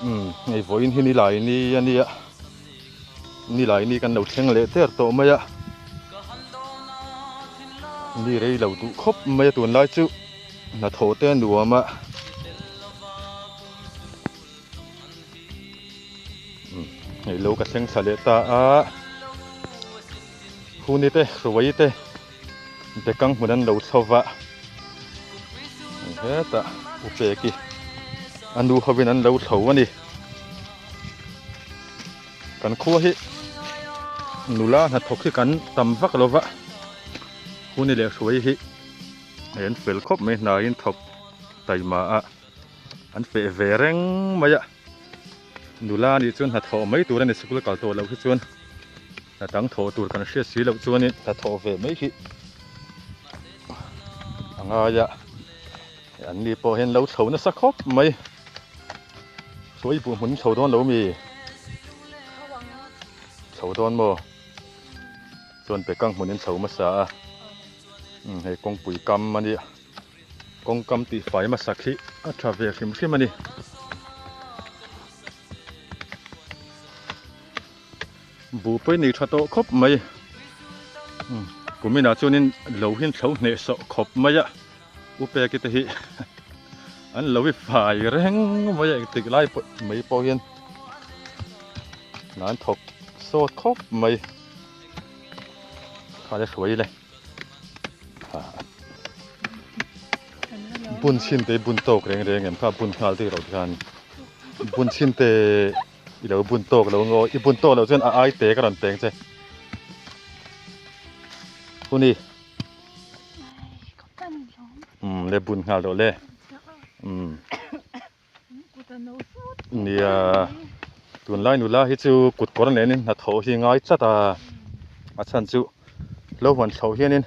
ไอ้โวยนี่หลายนี่อันนี้นี่หลายนี่กันเราเชียงเละเตอร์โตมาอ่ะนี่เรยเราตุครบมาตัวน้อยจุน่ะโถเต้นดัวมาไอ้ลูกก็เชียงทะเลตาคู่นี้เต้รวยเต้เด็กกังเหมือนเราชอบเฮ้ยตาอุเปกิอันดูเขาเป็นอันเราชอบวันนี้กันคู่ที่นูล่าหัดทกขึ้นกันตำฟักเราวะคู่นี้เลี้ยงสวยที่เห็นเฟลครบไหมนายทกไตมาอันเฟเวรงมาอ่ะนูล่านี่ชวนหัดทกไม่ตัวนั้นในสกุลเก่าตัวเราที่ชวนแต่ตั้งทกตัวกันเสียสีเราชวนนี่หัดทกเวไม่ที่งายะอันนี้พอเห็นเราชาวนั่นสักครบไหมสวยปุ่มหุ่นชาวดอนเรามีชาวดอนโมส่วนไปกังหุ่นชาวมาสาให้กงปุ๋ยกำมันดิกงกำตีไฟมาสักทีทราเวลขึ้นมันดิบูไปนี่ชัดโตครบไหมกูไม่น่าชวนนี่เราเห็นชาวเนี่ยสครบไหมอะอุปกิตหิอันเราวิฝ่ายแรงไม่อยากติดไล่ไม่พอเห็นนั้นถกโซ่ครบไม่ข้าจะสวยเลยบุญชินเตบุญโตกแรงๆเห็นภาพบุญข้าที่เราทานบุญชินเตเราบุญโตกเราโง่อีบุญโตเราจนอ้ายเตะกันเต็งใช่ผู้นี้เลยบุญข้าเราเลยเนี่ยตัวไล่หนูล่าที่จูกุดก่อนเลยนี่นัดโถที่ง่ายจัดอาจารย์จูแล้ววันเช้าเฮียนี่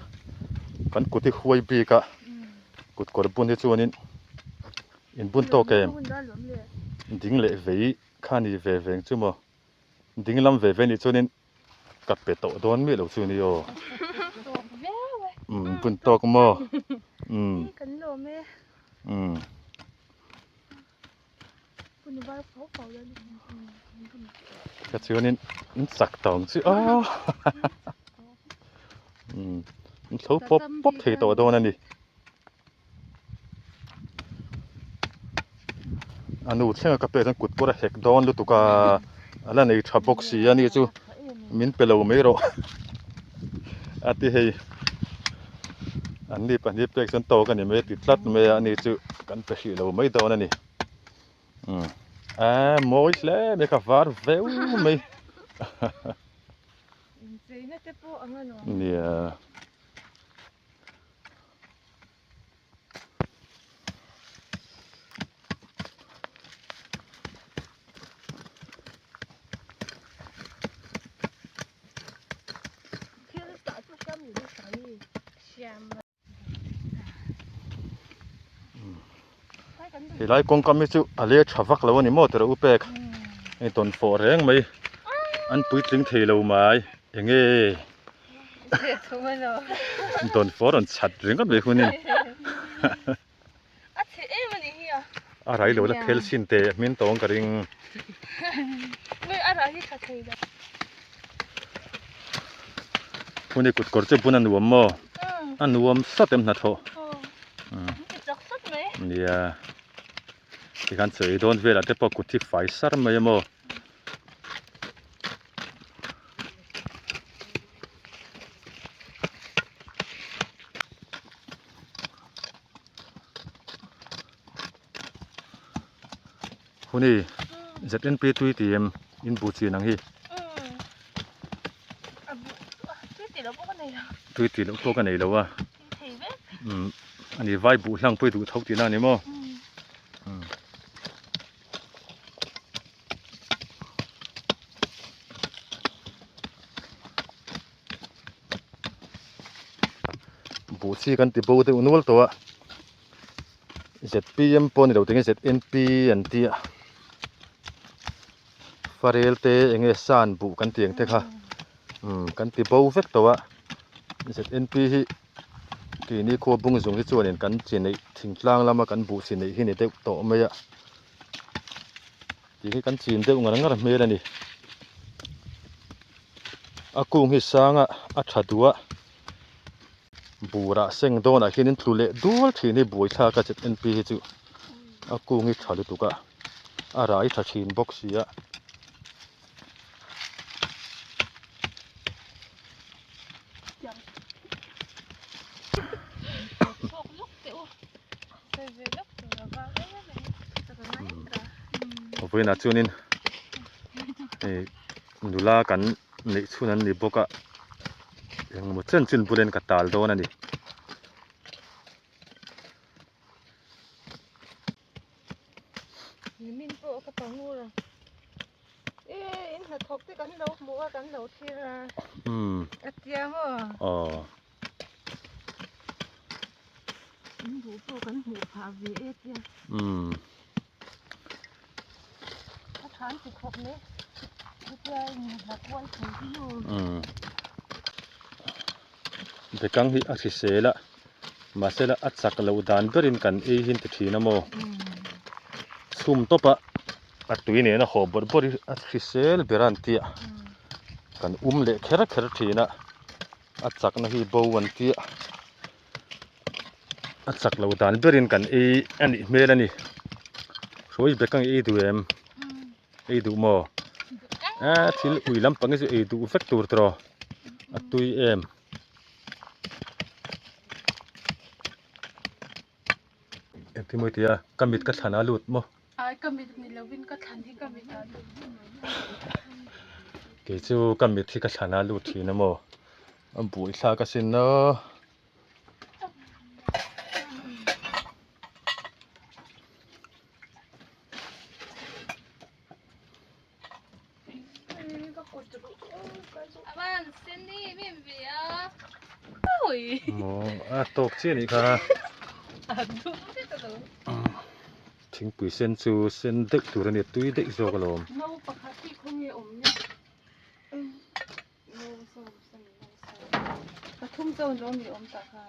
กันกุดที่คุยบีกะกุดก่อนบุญที่จูนี่อินบุญโตเกมดิ้งเละเวีข้านี่เวเวงจูมั้งดิ้งลำเวเวนี่จูนี่กับเป็ดโตโดนมีเหล่าจูนี่โอบุญโตก็มั้งก็ชื่อนี่สักตองชื่อเขาป๊บเทตัวโดนนั่นดิอันนู้นเชื่อกับเป็นกุดปวดเฮกโดนลุตุกาอะไรในชับบกสีอันนี้จูมินเปล่าไม่รู้อันที่ให้อันนี้ปันนี้เป็นส่วนโตกันนี่ไม่ติดลัดไม่อันนี้จูกันไปสีเราไม่โดนนั่นนี่mooi slä, me kan var veel mee. Ja. Thì lại con cầm chú à lẽ chả vác lâu anh mua từ đâu bèc anh tuần phổ rèn mấy anh bụi trứng thì lâu mà anh nghe tuần phổ tuần chặt rèn có mấyคนนี่อะไรlâu là khel xin tệ miếng tông cái ringคนนี้กุดกอดจะปุ่นอันนุ่มมั้งอันนุ่มสัตว์เต็มหน้าท้องเนี่ยที่การเสยโดนเวลาเด็กพอกุดที่ไฟสารไม่ยอมคนนี้จะเล่นปีตุยตีมอินบูจีนังฮีตุยตีแล้วพวกกันไหนแล้ววะอันนี้ไว้บูหลังไปดูท้องตีนั่นนี่มั้งบูชีกันติบูที่อุณวัลตัวZPM ปนเดี๋ยวถึงZNP อันที่ฟาเรลเตเองสานบูกันเตียงเถอะค่ะกันติบูเฟกตัวZNP ที่นี่ควบบุ้งส่งที่ส่วนเนี่ยกันจีนในทิ้งล่างแล้วมากันบูสินในที่นี่เด็กโตไม่อะ ที่กันจีนเดงงานเมลนี่อากูฮิสางอาชัดวะบูระเซงโดนหินินทุเล่ดูลที่นี่บวยชากัดเอ็นพีจูอากูฮิชัดตุกะอะไรทัชินบ็อกซี่อะเวนัชนินดูลากันในช่วงนั้นนี่บอกว่ายังมุดเส้นจินบุเรนกัดตาลโดนนั่นดิมินโปกระเป๋างูละอินหัดทบที่กันเราหมูกันเราที่ละอาเจียมั้งหมูโปกันหมูพาเวเจียถ้าทานสิครบเนี่ยเจียหลักวันถึงที่อยู่เด็กกังที่อักเสบละมาเสละอัดสักเหลาดานเบรินกันหินติดทีนะโมซุ่มตบะอัดตุยเนี่ยนะหอบบริบริอัดเสบเบรันเตียกันเละเคระทีนะอัดสักนะฮีบวันเตียอัดสักเหลาดานเบรินกันอันนี้เมลันนี่ช่วยเด็กกังดูดูโมที่อุยลำปังก็จะดูเฟกตูร์ตรออัดตุยที่มือเตียกำมิดกัดฐานะหลุดมั้งกำมิดนี่เราวินกัดฐานที่กำมิดอาลุเกี่ยวกับกำมิดที่กัดฐานะหลุดทีนะมั้งบุยชากัสินเนาะบ้านเซนนี่ไม่เบียโอ้ยโอ้ตกเชี่ยนี่ค่ะทิ้งปุ๋ยเส้นจูเส้นเด็กตัวนี้ตุ้ยเด็กโจกลมน้องปกติคงมีอมเนี่ยน้องส่งปทุ่มเจ้าน้องมีอมตาค่ะ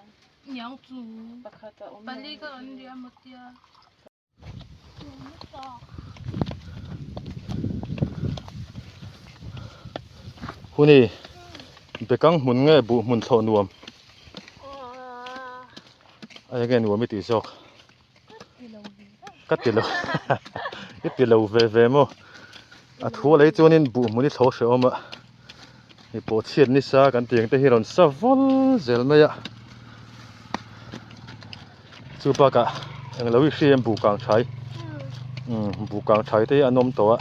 ยังจูปกติอมปลีก็อันเดียวหมดเดียวคุณนี่ไปกังหมุนเงี้ยบุหมุนโซนวมอะไรกันวมไม่ตีจอกกัดตีเรากัดตีเราเว่มั้งทัวร์เลยจวนนี้บุหมุนนี่โถเสียวมั้งนี่ปวดเชียนนี่ซากันเตียงแต่ที่เราสะวอลเจลไม่ยะจูปากะยังเราวิเชียนบุกางใช้บุกางใช้ที่อนมตัว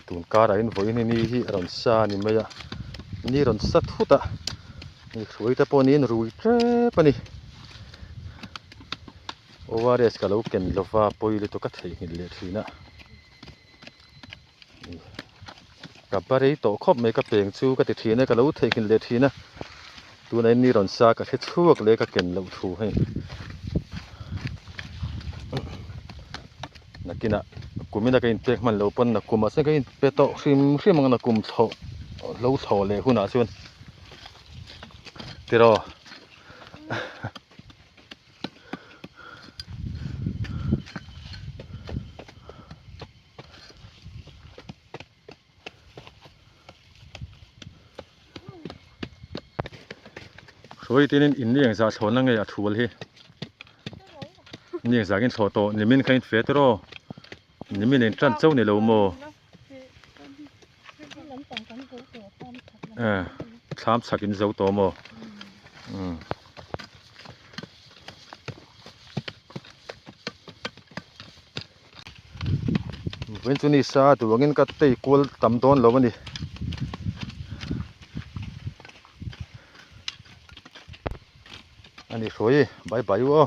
ตูนการอะไรนี่วันนี้ที่รันซานี่ไม่ยะนี่รันสัตว์ตะนี่สวยแต่ปนนี้รู้เจ็บปนี่โอวาเรสกับเราเก็นลฟ้าปอยเลยตัวกัดให้เห็นเลยทีนะกับไปเลยตัวครบไม่กับเปลี่ยนชูกับทีนะกับเราเทกินเลยทีนะตัวไหนนี่รันซากับเฮ็ดชั่วเลยกับเก็นเราทูให้นักกินกุมินักอินเตกมันเราปนนักกุมาเส้นกินเปโต้ซิมังนักกุมโถเราโถเลยหุ่นอาชวนที่รอสวยที่นี่อินนี่ยังจะชนนั่งไงอะทัวร์เลยนี่ยังจะกินโถโตนี่มินกินเฟตโรนี่มีเงินจันเจ้าเนี่ยเราโมสามสักกินเจ้าตัวโมเว้นจุนี่ซาตัวเงินกัดเตะกวลตำต้นเราวันนี้อันนี้สวยใบวะ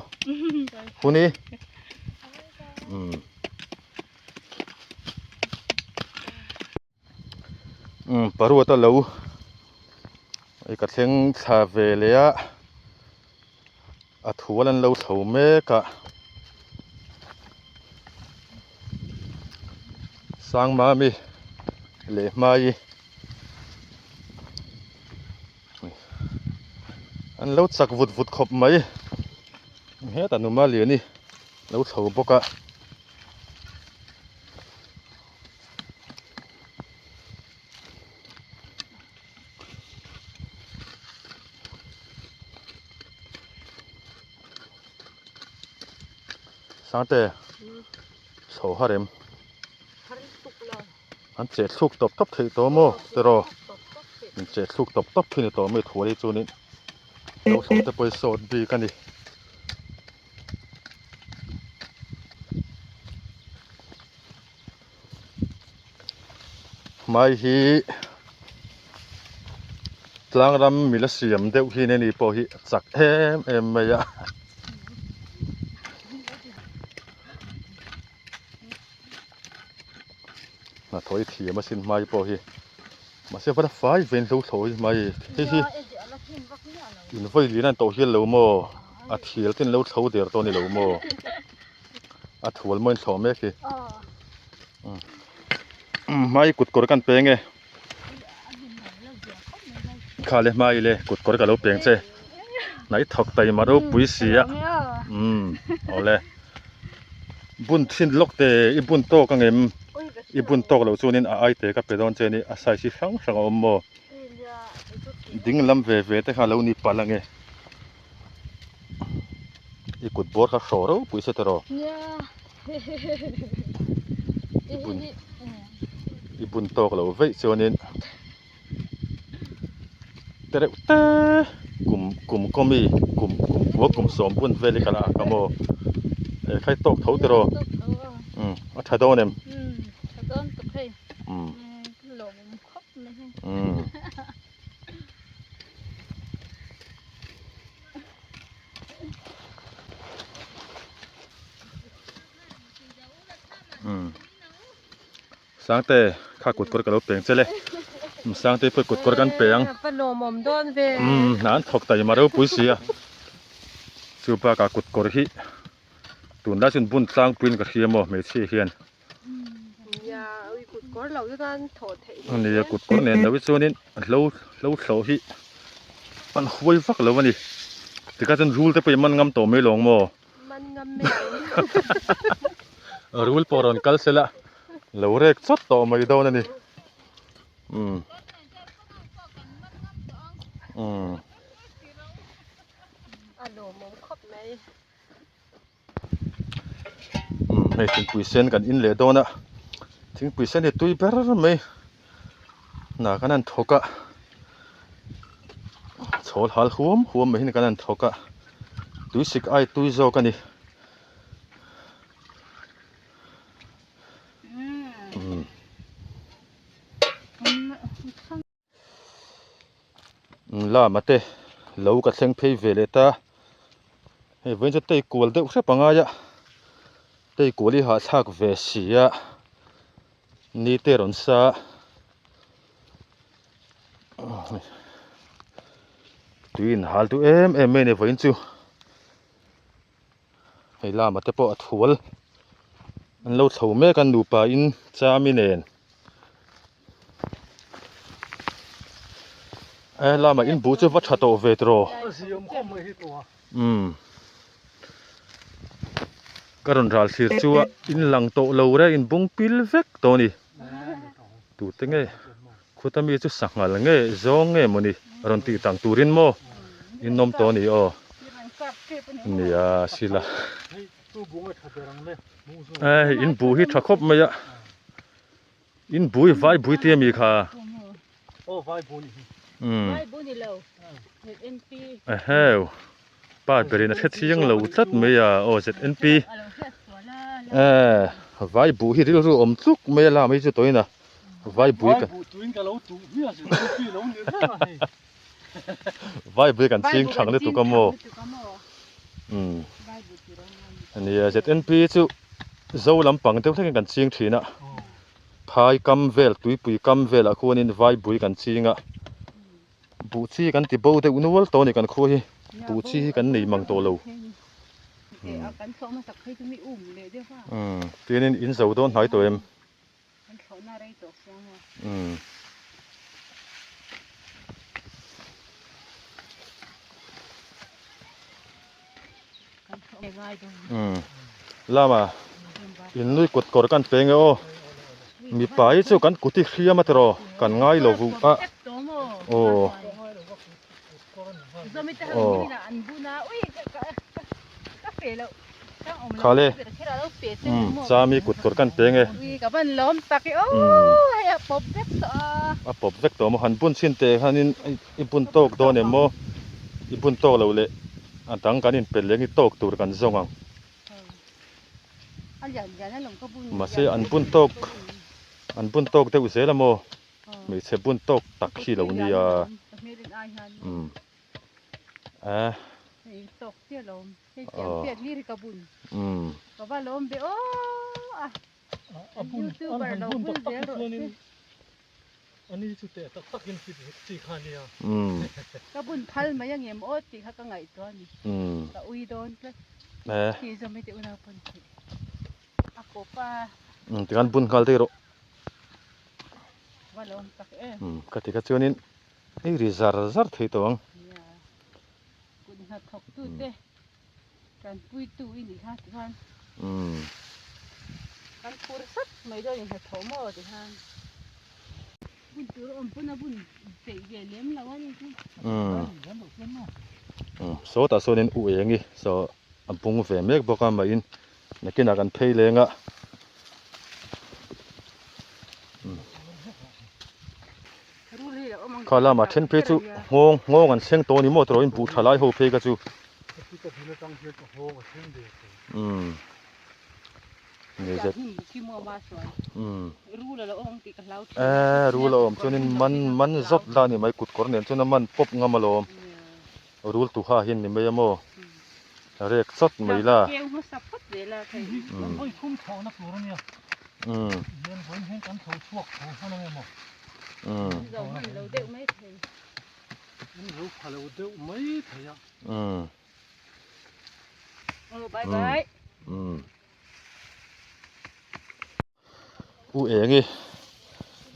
คุณนี่ปรวตะเลวไอ้กระเทียงชาเวเลียอัฐวลันเลวเสาเมกะสร้างมามีเละมาอี อันเราจักวุดขบไหมเฮ้แต่หนูมาเหลียนี่เราเถาปกะสังเตเถาหาเร็มอันเจ็ดลูกตบที่ตัวโม่เตรอมันเจ็ดลูกตบที่ในตัวไม่ถั่วในตัวนี้เราสองจะไปสอดดีกันดิไม่ฮีกลางรำมีละเสียมเดียวฮีนี่พอฮีจักเอ็มไม่ยะน่ะถอยเถียมาสินไม่พอฮีมาเสียพัดไฟเว้นรู้ถอยไม่ฮีอินไฟลีนั่นตัวฮีเหลวโม่อาเทียลที่เหลวเขาเดียวตัวนี้เหลวโม่อาถั่วมันสอมแม่คีไม่กุดกดกันเปงไงข้าเลยไม่เลยกุดกดกันเราเปงเจ้ไหนถกไตมาเราปุ๋ยเสียเอาเลยบุญทิ้นล็อกเตอีบุญโตกังเอ็มอีบุญโตเราส่วนนี้ไอเตกับไปโดนเจนี่อาศัยสิฟังสังอมโมดิ้งลำเวแต่ข้าเรานี่ปาลังไงอีกุดบอร์ข้าโซ่เราปุ๋ยเสตรออีบุญโตเราเว้ยส่วนนี้แต่กลุ่มก็มีกลุ่มสมบุญเวลิกันละก็โมใครตกเขาตัวอัฐดอนเอ็มถ้าโดนตกให้หลงคบไม่ใช่สังเตข้ากดกดกับเราเปลี่ยนเสร็จเลยสังเตไปกดกันเปลี่ยนปนมโดนเวนั่นถกไตมาเราปุ๋ยเสียสุภาพกดที่ตุนได้จนบุญสร้างปืนกับเทียมไม่เชี่ยเฮียนอย่าอุ้ยกุดก้อนเราจะการถอดเทอันนี้กุดก้อนเนี่ยเราวิศวนี้เราโซ่ที่มันคุยฟักเราวันนี้แต่ก็จนรูลแต่ไปมันงำตัวไม่ลงโมมันงำไม่รูลปอรอนกัลเสละเราเรียกสัตว์ตัวไม่ได้นั่นนี่ให้ถึงปุยเซนกันอินเลโดนะถึงปุยเซนเนี่ยตุยเบอร์ไม่น่ากันนั่นทกะโฉลหัลหัวไม่เห็นกันนั่นทกะตุยสิกไอตุยโจกันนี่ล่ามาเตะเราก็เซ็งเพย์เวเลต้าเฮ้ยวันจะเตะกวลเด็กใช่ปังอาญะเตะกวลิหาชักเวสีอะนี่เตะรอนซาตุยนฮัลตุเอ็มเนี่ยวันจูเฮ้ยล่ามาเตะปอดหัวอันเราเท่าแม่กันดูป่าอินจามิเนนล่ามาอินบูจะวัดชะโตเวทโรก็รอนรัลสิจัวอินหลังโตเลวเรอินบุงพิลเวกตัวนี้ตูเต็งไงคุณตามีจุดสังหารไงจงไงมันนี่รอนตีตังตูรินโมอินนมตัวนี้นี่อ่ะสิละอินบูฮิตรักคบไหมอ่ะอินบูฮิไฟบูฮิเตียมีค่ะไฟบูนี่เลวเอ็นพีป้าเปรียนเช็ดที่ยังเหลวจัดไหมอ่ะเจ็ดเอ็นพีไฟบูฮิที่เราอมซุกไม่ละไม่จุดตัวนี้นะไฟบูกันไฟบูกันจริงขังเลยตุกโมอันนี้เจ็ดเอ็นพีจุเจ้าลำปังเท่าที่กันจริงทีน่ะพายกำเวลตุยปุยกำเวลคนนี้ไฟบูกันจริงอ่ะบูชีกันที่บูแต่อุณวัลตัวนี้กันคุยบูชีกันนี่มังตัวเราทีนี้อินเสาโดนหายตัวเอ็ม ง่ายตรง ลามาอินนุยกดกอกันเปงโอมีปายเจ้ากันกุติเขียมาตรอกันง่ายโลบุอะโอ้คาเลจามีกุดกอกันเปงเอกับมันล้มตักโอ้ยปบเวกต่อปบเวกต่อมหันปุ่นสินเตหันินอีปุ่นโตกโดนเอโมอีปุ่นโตเราเลอันตังกันนินเป็นเลี้ยงอีโตกตูกันซงังมาเสอันปุ่นโตกเตอุเสละโมไม่เสปุ่นโตกตักขี้เหล่านี้ตกเสียลมเสียนี่กระบุญก็ว่าลมไปโอ้ยูทูบเบอร์เราพูดเสียงอันนี้สุดแต่ตักยังคิดสีขานี่กระบุญพัลมายังเงียบโอ้ตีเขาก็ไงตัวนี้ก็อุยโดนเลยที่จะไม่ได้อุณหภูมิอะโคป้าที่กันบุญคัลเตโรว่าลมตักketika cuanin ini rizar થઈ તોคุณหัดถกตู้เด้การปุยตู้อีนี่ค่ะทุกท่านการปูสัตว์ไม่ได้ยังหัดถมอทุกท่านบุญตัวปุ่นบุญเตะเกลี้ยมแล้วว่านี่โซตาโซนินอุเองอีโซอันปุงเฟเมกบอกกันมาอินนักกินกันเพลเลงะข้าลามาเช่นเพจูงงกันเสียงโตนี่มอตรอินปูทลายโฮเพกจูนี่จะรู้แล้วองติกันแล้วรู้แล้วจนนี่มันจดลานี่ไม่กุดก่อนเนี่ยจนมันปบงามมาลมรู้ตัวข้าเห็นนี่ไม่ยามอเรียกจดไม่ละคุ้มทองนักหลวงเนี่ยเรียนผลให้กันเขาชวกเขาเท่านั้นเองมั้งเราเด็กไม่ถึงเราพาเราเด็กไม่ถึงบายบายอุเอง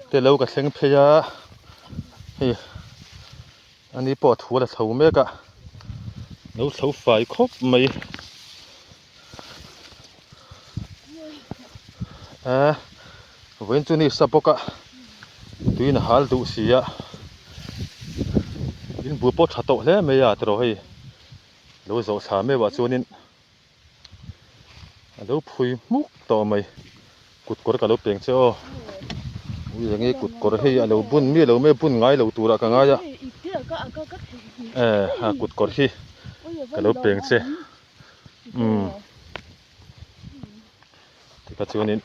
แต่เราก็เซ็งเพยาเฮ้ยอันนี้ปอดหัวแต่เสาเมกะเราเสาไฟครบไหมเว้นจุนี่สับปะตุยนฮัลดูสิยะยินบัวปอดชัดโตเลยไม่ยากตรอให้เราจะสามารถว่าจุนี่เราพุยมุกต่อไหมกุดกอดกับเราเปลี่ยนเจ้าอย่างงี้กุดกอดให้เราบุญมีเราไม่บุญง่ายเราตัวละกันง่ายจ้ะกุดกอดที่กับเราเปลี่ยนเจ้าที่กับเจ้านี่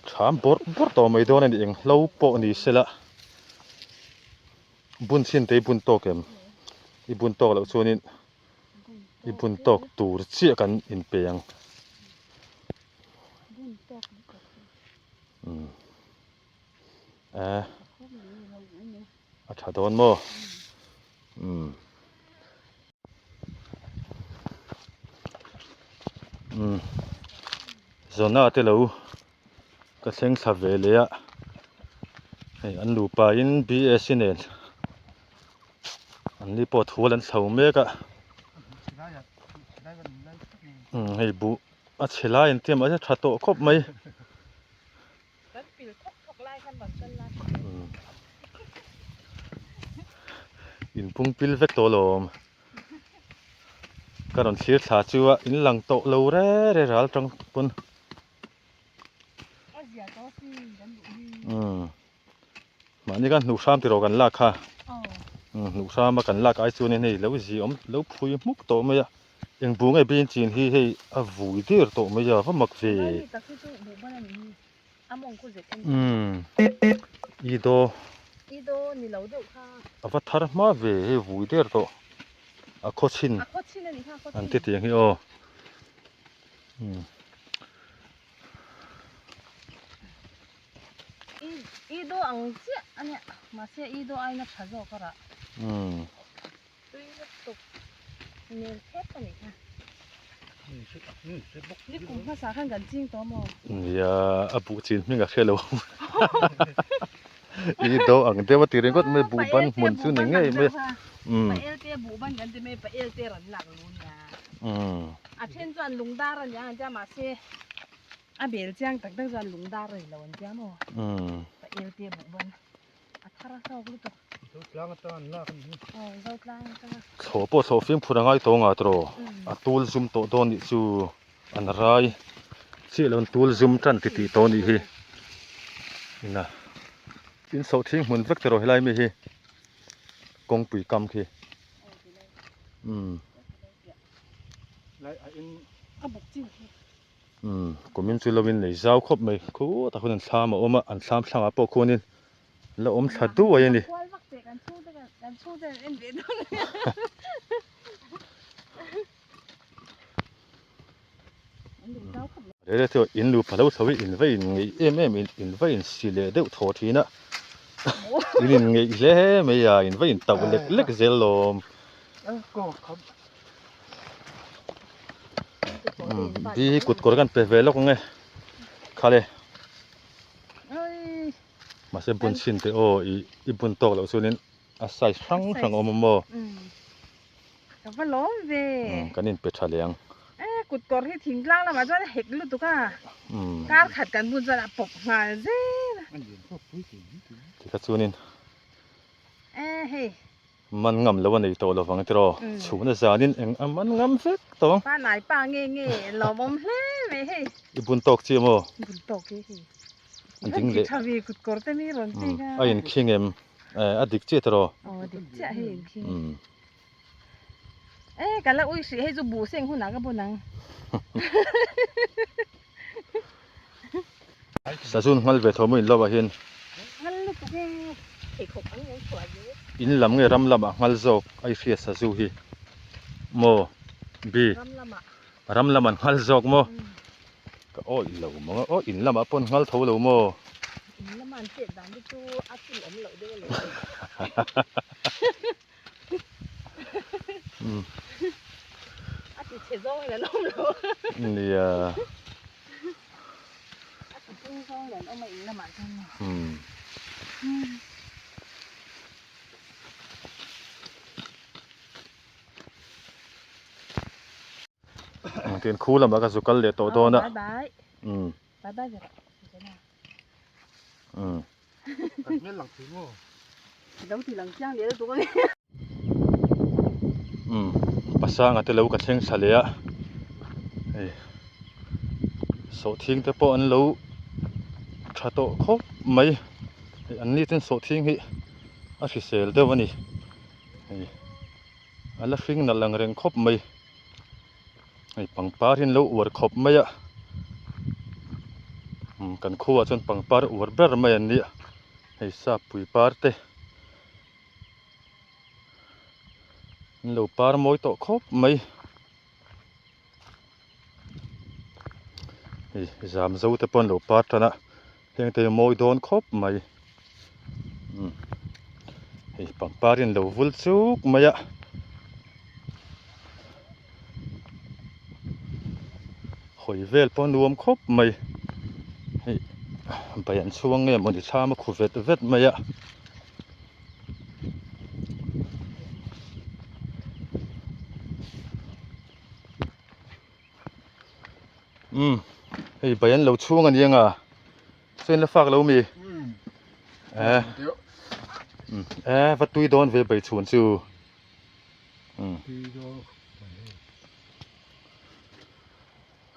ถามบทต่อไม่โดนนั่นเองเราปอนี่เสละบุญสิ้นแต่บุญโตเกมอีบุญโตเราเจ้านี่อีบุญโตตัวเชี่ยกันอินเปียงอาชาโดนโมโซน่าเตลูก็เซ็งสาเวเลียอันลูปาอินบีเอสเนนอันนี้ปวดหัวลันเสาเมกะให้บุอัจฉริยะเตรียมอาจจะชัดโตครบไหมอินพุ่งปิลเวกโตลมการันเสียสาจัวอินหลังโตเลวเร่รัลจังปุ่นมานี่กันหนูชามที่เรากันลากค่ะหนูชามมากันลากไอซูนี่นี่แล้วจีอมแล้วพุยมุกโตไม่ยะยังบุ้งไอ้เป็นจีนที่ให้วุยเดียร์โตไม่ยะเพราะมักเวอีโดนี่เราเด็กค่ะว่าทาร์มาเวให้วุยเดียร์โตโคชินอันที่ที่ยังอ๋ออีโดอังเสียอันเนี้ยมาเสียอีโดไอ้นักขัดโจกระตุยตกเนี่ยเทปกันนี่ค่ะนี่กลุ่มภาษาขั้นกันจริงตัวมั้งอย่าบุจีนไม่กับเชื่อเลย อีโดอังเดวติเรงก็ไม่บูบันหมุนซุนยังไงไม่ไปเอลเตบูบันกันจะไม่ไปเอลเตรันหลังลุนยาอาเช่นจวนลุงดารันยาจะมาเซอาเบลเจียงตั้งจวนลุงดาเลยแล้ววันเจ้าโมไปเอลเตบูบันอาทาราเศร้าก็ตัวกลางตอนลากนี่เศร้ากลางจ้าโฉปโฉฟิมพูดง่ายตรงอ่ะตรอตูลซุมโตโดนซูอันไรเชื่อแล้วตูลซุมจันติโตนี่ฮีนะอินโซทิ้งเหมือนเวกตรให้ไรไม่ฮีกงปุยกำคีไล่อินบุกจริงก็มินซูลวินเลยเจ้าครบไหมคูแต่คนนั้นทำมาอมอันทำมาปอคนนี้แล้วชัดด้วยนี่เดี๋ยวเธออินลูพะเราสวิอินไว้อินอินไว้อินสิเลเดี๋ยวโทษทีนะอินไงเล่ไม่ยาอินไว้อินตะวันเล็กเซลลมก็ครับดีกุดกอกันเปเวลก็ไงคาเลมาเซบุนชินเตโออีบุนตอกแล้วส่วนนี้อาศัยช่างอมโมกับว่าล้อเวกันนี่เป็ดทะเลงกุดกอดให้ทิ้งล่างแล้วมาจะเห็กลุตุก้าการขัดกันบุญจะปกมาเจ้ที่ขัดส่วนนี้เฮ้มันงำแล้ววันนี้โตเราฟังที่รอชูนจานินเองมันงำเฟกตองป้าไหนป้าเงี้ยเราบ่มเล่ไม่เฮ้อีบุนตอกเจียมบุญตอกเฮ้จริงเลยชาวีกุดกอดแต่ไม่ร้อนจริงอ่ะไอ้ยังคิงอดิกเจตรอดิกเจเฮ้คิงกันแล้วอุ้ยสิให้จูบูเสียงหุ่นหนังกับบุญหนังสะสุนงัลเวทอมุอินลบะเห็นงัลลูกแกเห็กอันนี้สวยอยู่อินลำเงรำลำงัลโจกไอเฟียสะสุฮีโมบีรำลำงัลโจกโมก็โอ้เหล่ามั้งโอ้อินลำปนงัลเท่าเหล่าโมอินลำมันเจ็ดดังที่จูอัดสิอมเหล่าด้วยเลยอัดสิเชโซ่เลยน้องเราเนี่ยอัดสิเชโซ่เลยเอามาอินลำมันจังเกินคู่แล้วมันก็สุกัลเลตโตโตนะบายบายเดี๋ยวไม่หลังถึงอ๋อเดี๋ยวทีหลังจ้างเดี๋ยวตัวนี้ภาษาอังกฤษเราก็เช่นทะเลอ่ะโสทิ้งแต่พออันเราชัดโตครบไหมอันนี้เป็นโสทิ้งที่อาศัยเซลเดวันนี้อันละฟิงนั่นหลังเร่งครบไหมปังปารินเราอวดครบไหมอ่ะกันคู่จนปังปาร์อวดเบอร์ไหมอันนี้ให้ทราบปุยปาร์เตเราปาร์มอยโตครบไหมจามเจ้าแต่ปนเราปาร์นะเพียงแต่มอยโดนครบไหมปังปารินเราวุ่นซุกไหมอ่ะหอยเวลปนรวมครบไหมไปอันช่วงเนี่ยมันจะช้ามาคุยเวทไหมอ่ะไปอันเราช่วงกันยังอ่ะเส้นละฝากเรามีวัดตุยโดนเวไปชวนซู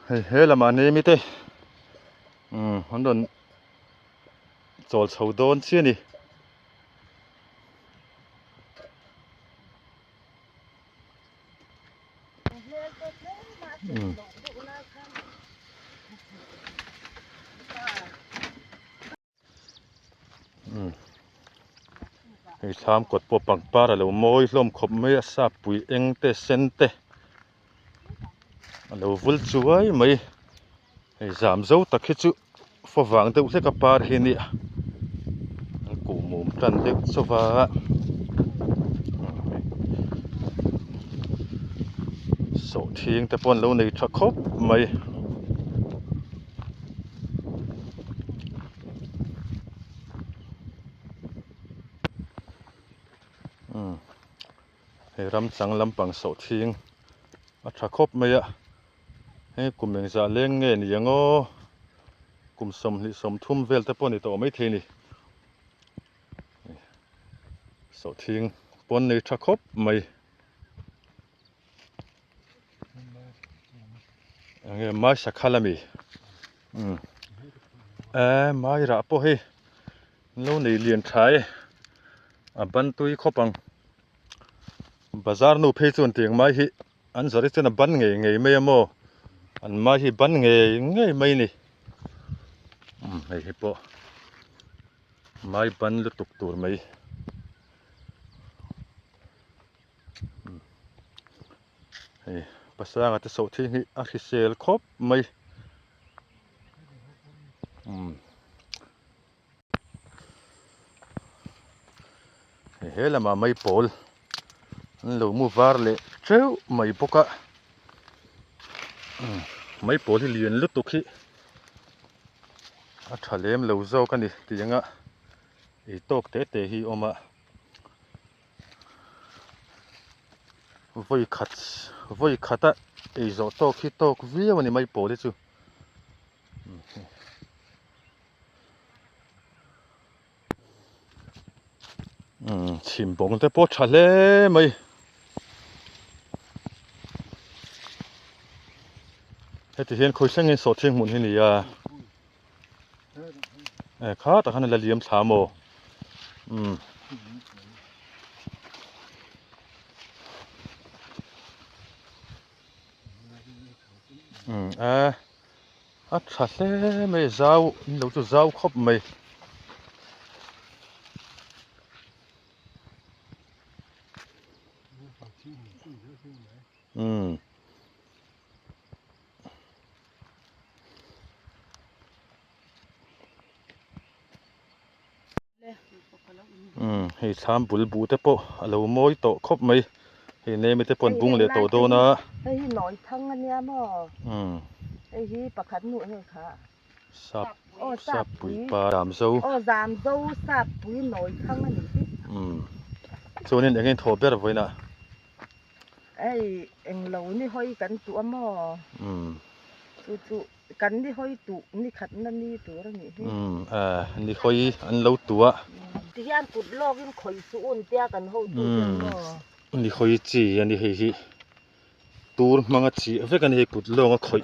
เฮ้ยละมันนี่มิเต้ฮันโดนโจลชาวโดนเชี่ยนี่ชามกดปวปังปาร์แล้วมอยล้มขบไม่ทราบปุยเองเตเซนเตแล้ววุ่นช่วยไหมจามเจ้าตะคิดจุฝรั่งเด็กเล็กปาร์เฮนี่กูมุมจันเด็กสวะโสทิ้งแต่ปนแล้วในชักคบไหม ให้รำจังลำปังเสาทิ้งอัฐคบไม่อะให้กุมเองจะเล่งเงี้ยนี่ยังอ๋อกุมสมลิสมทุ่มเวลแต่ปนนี่ตัวไม่เทนี่เสาทิ้งปนในฐคบไม่เงี้ยมาสักขลามีมาอีระปะเฮโลนี่เลียนใช้บันตุยคบังบาซาร์นูเพจวนเตียงมาฮิอันสริษนะบันเงยไม่ยโมอันมาฮิบันเงยไม่นี่ไอ้ฮิปโปไม่บันลุตุกตัวไม่ไอ้ภาษาอังกฤษสาวที่นี่อาคิเซลคบไม่เฮลมาไม่ปอลลูมูฟาร์เล่เจ้าไม่ปกะไม่ปอลที่เลียนลุตุกฮิทะเลมลูเจ้ากันดิที่ยังอ่ะอีตกเตะฮิออกมาวัยขัดไอ้เจ้าตกฮิตกวิ่งวันนี้ไม่ปอลที่จู่ชิมบงแต่พอทะเลไม่เฮ้ยที่เห็นคุยเส้นเงินสดเชียงหมุนที่นี่ข้าแต่ขันละเลียมสามโอทะเลไม่เจ้าเราจะเจ้าครบไม่ให้ชามบุลบูแต่ปะเราโมยโตครบไหมให้เนไม่แต่ปนบุ้งเลยโตโตนะไอ้หนอนทั้งอันเนี้ยมั้งไอ้ที่ปะคันหนูให้ค่ะสับปุ๋ยปลาดามโซ่ดามโซ่สับปุ๋ยหน่อยทั้งอันนี้ส่วนนี้ยังไงโทรเบียร์ไว้นะไอ้เอ็งเรานี่ห้อยกันตัวมั้งจู่กันนี่ห้อยตุนี่ขัดนั่นนี่ตัวนี่นี่ค่อยอันเล่าตัวที่อันกุดลอกยังคอยสู้อันเตี้ยกันเขาตัวนี่ค่อยจีอันนี้ให้ตัวมังจีเพื่อกันให้กุดลอกก็ค่อย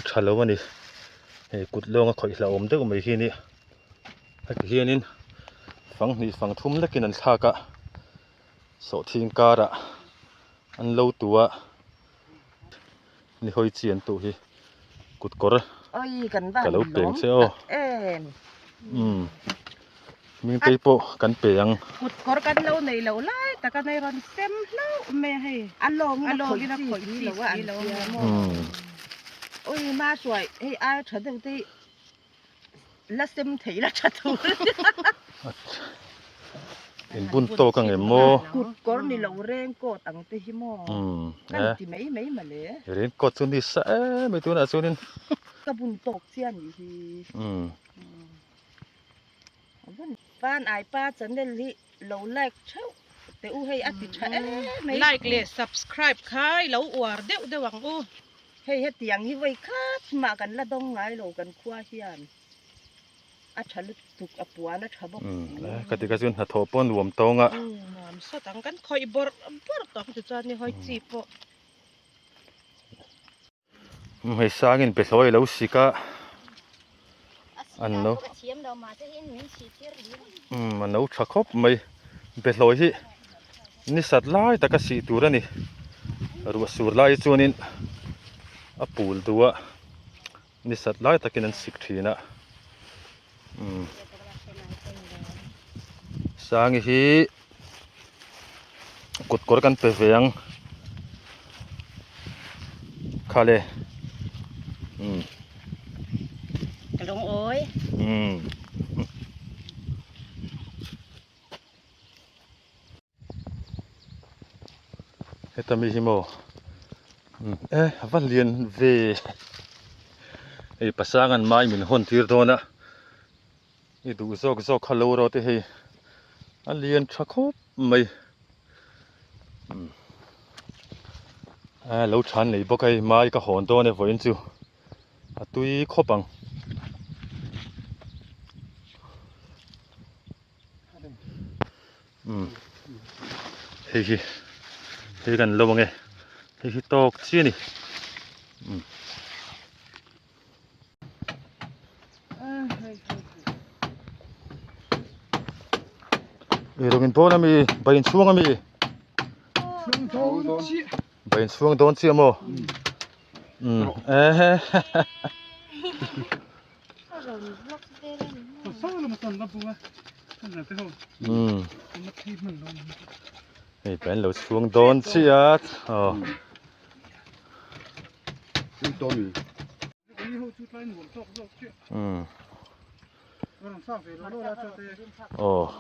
ชาลวันนี้ให้กุดลอกก็ค่อยเราอมเด็กไม่เห็นนี่ไอ้เห็นนี่ฟังนี่ฟังทุ่มเล็กนันทากะสอทิ้งการะอันเล่าตัวนี่ค่อยจีอันตัวที่กุดกอร์กันบ้างก็เราเปลี่ยนเสียมีตีโปกันเปลี่ยนกุดกอร์กันเราในเราไล่แต่กันในรันเต็มเราไม่ให้อันลงที่เราคอยที่เราว่าอันเรามาสวยให้อาฉันดูที่ละเต็มถี่ละชัดถูกเห็นบุญโตกันไงโมกุดกอร์นี่เราเร่งกดตั้งแต่หิมกันที่ไม่มาเลยเร่งกดส่วนที่เสไม่ตัวน่ะส่วนนี้กบุญตกเสียนอยู่ที่บ้านไอ้ป้าฉันเดลิเราไลค์เช่าแต่อู้ให้อธิษฐานไลค์เลย subscribe ค่ะเราอวดเดี๋ยวหวังอู้ให้เตียงที่ไว้คัดมากันละดงไงเรากันคว้าเฮียนฉันถูกอปัวนะฉันบอกกติกาส่วนหัดโถป้อนรวมตรงสตังกันคอยบอร์ต่อจุดจานนี่คอยจีบไม่สร้างเงินไปสวยแล้วสิกะอันนู้มันนู้ชักคบไม่ไปสวยสินี่สัตว์ไล่ตะกสีตัวนี่รัวสูรไล่ตัวนี้ปูลตัวนี่สัตว์ไล่ตะกินสิกทีนะสร้างฮีกุดกอร์กันไปเวียงคาเลกระดงโอ้ยเฮตามิฮิโมวันเรียนเวภาษากันไม่เหมือนคนที่โดนนะดูซอกฮัลโหลเราที่ให้ alien thakop mai lo than nei bokai mai ka hon to ne voin chu atui khopang hei kan lo nge hei tok chi ni rongin pona mi bain suang mi bain suang don chi mo hei bain lo suang don chi at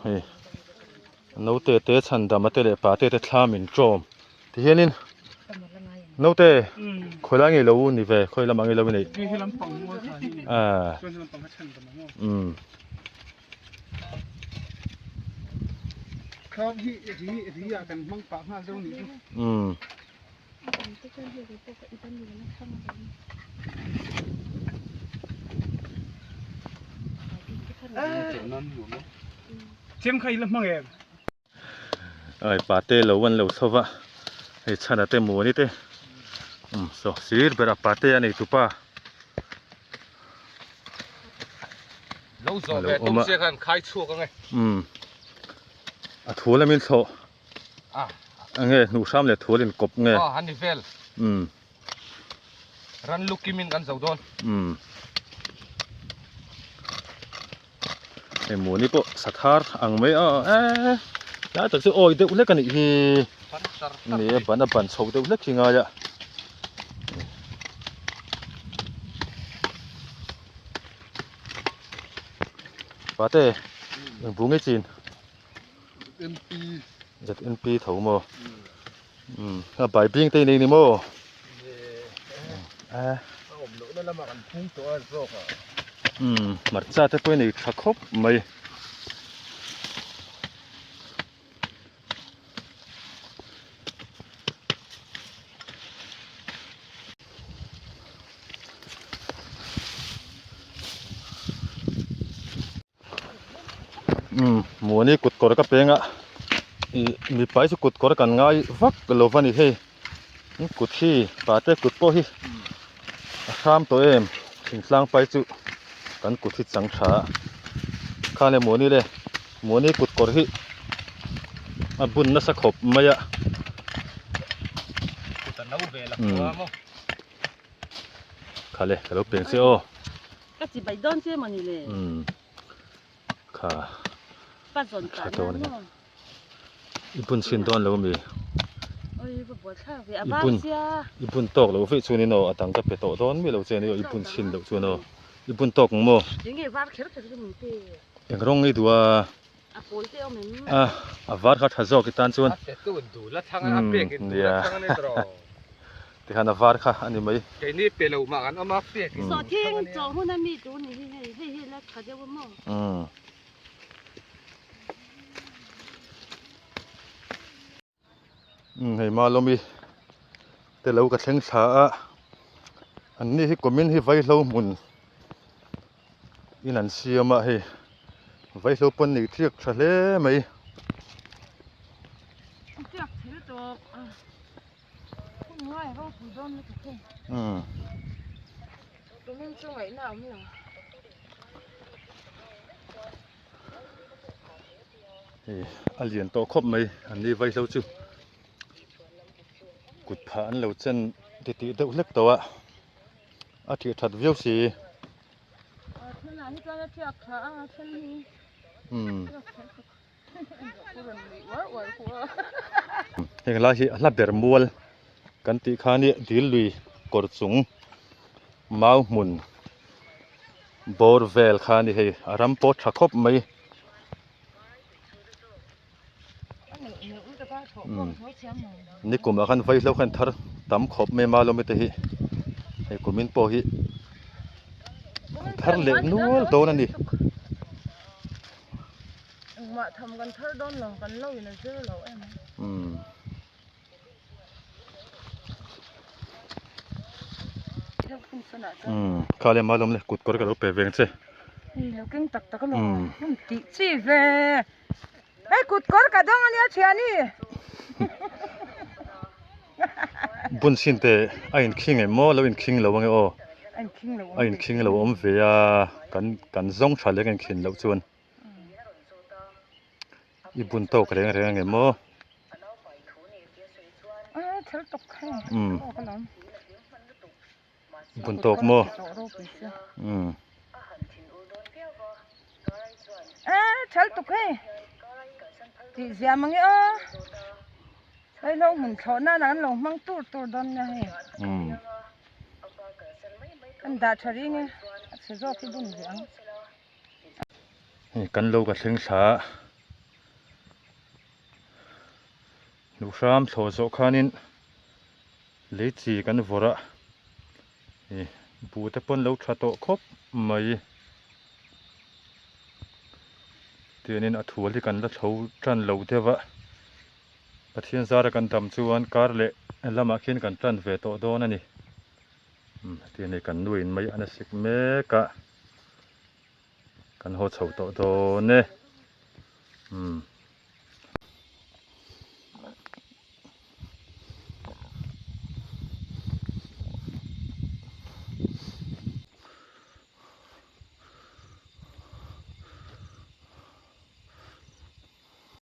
hei no te chan dam te le pa te thlam in trom ti hianin no te khoila nge lo ni ve khoila mangi lo ni hi lam pang mo tha hi chon lam pang ha chan dam mo kham hi ri ya kan mang pa ha zo ni chem khai lam mang em ai pa te lo wan lo thova hei chana te mo ni te so sir bera pa te ani tu pa lo zo ve tong se kan khai chuak ange a thula min tho ange nu sam le thulin kop nge han ni vel ran lukimin kan zo don hei mo ni po sathar ang mai ya tak se oi de ule kan hi ni bana ban chho de ule kinga ya pate bunge chin NP tho mo bai ping te ni mo om lo na ma kan phung to an zo ka marcha te poi ni thakop mai mo ni kut kor ka penga mi pai su kut kor kan ngai vak lo vani he kut hi pa te kut po hi sam to em singlang pai chu kan kut hi chang tha khale mo ni kut kor hi abun na sa khop maya ta nau ve la mo khale kalo peng se o ka chi bai don che mani le kha pa zon ta no ipun sin don lo mi oi bo tha ve aba sia ipun tok lo fe chu ni no atang ka pe to don mi lo che ni ipun sin lo chu no ipun tok mo jinge var kher kher ni te engrong ni duwa apol te o men avar kha thazo ki tan chun te tu du la thang a pe ki du la thang ne tro te han avar kha ani mai ke ni pe lo ma kan ama pe ki so thing cho hu na mi tu ni he la kha de wo mo hei ma lomi te lo ka thleng tha an ni hi komin hi vai lo mun in an siama hei vai lo pon ni thiak tha hle mai thiak thil to ngai ro pu don ni ke min chu ngai na mi hei alien to khop mai an ni vai lo chu kut pha an lo chen ti deuh hlek to a thi that view si thna hi ta thiak kha thel ni heng la hi la ber mual kan ti khani dil lui kor chung mau mun bor vel khani hei aram po thakop mai ni kum akan vai lo khan thar tam khop me ma lo me te hi hei kumin po hi thar le nual to na ni มาทำกันเท่าดอนหลังกันเล่าอยู่ในเสื้อเราเองเท่าคุณสนาจ้ะข้าเลยมาลมเลยกุดกรกเราไปเวงเซ่นี่เราเก่งตักตะก็ลงน้ำติสิเว่ไอ้กุดกรกระดองอันนี้เชียนี่บุญสินเตไอ้อินคิงไอ้หมอแล้วอินคิงเราว่าไงโอไอ้อินคิงเราเวียกันซ่งชาเล็กอินคิงเราชวนอีบุญโตกเรื่องไงหมอเธอตกแค่บุญโตกหมอเธอตกแค่ที่เสียมังเออไอ้เราเหมือนเขาหน้านั้นเรามั่งตัวดอนนะเฮ้อันดาชรีไงเสียจอกที่บุญเสียงนี่กันโลกับเสียงสาลูกสามโถโซคานินเลจีกันวระนี่บูตะปนลูกชาโตครบไม่เดี๋ยวนี้อัฐวลิกันละเท่าจันลูเทวะปะเทียนซาระกันตำจวนการเละละมาเขียนกันจันเวโตโดนั่นนี่เดี๋ยวนี้กันด้วยไม่อันสิกเมกะกันโหเฉาโตโดเนี่ย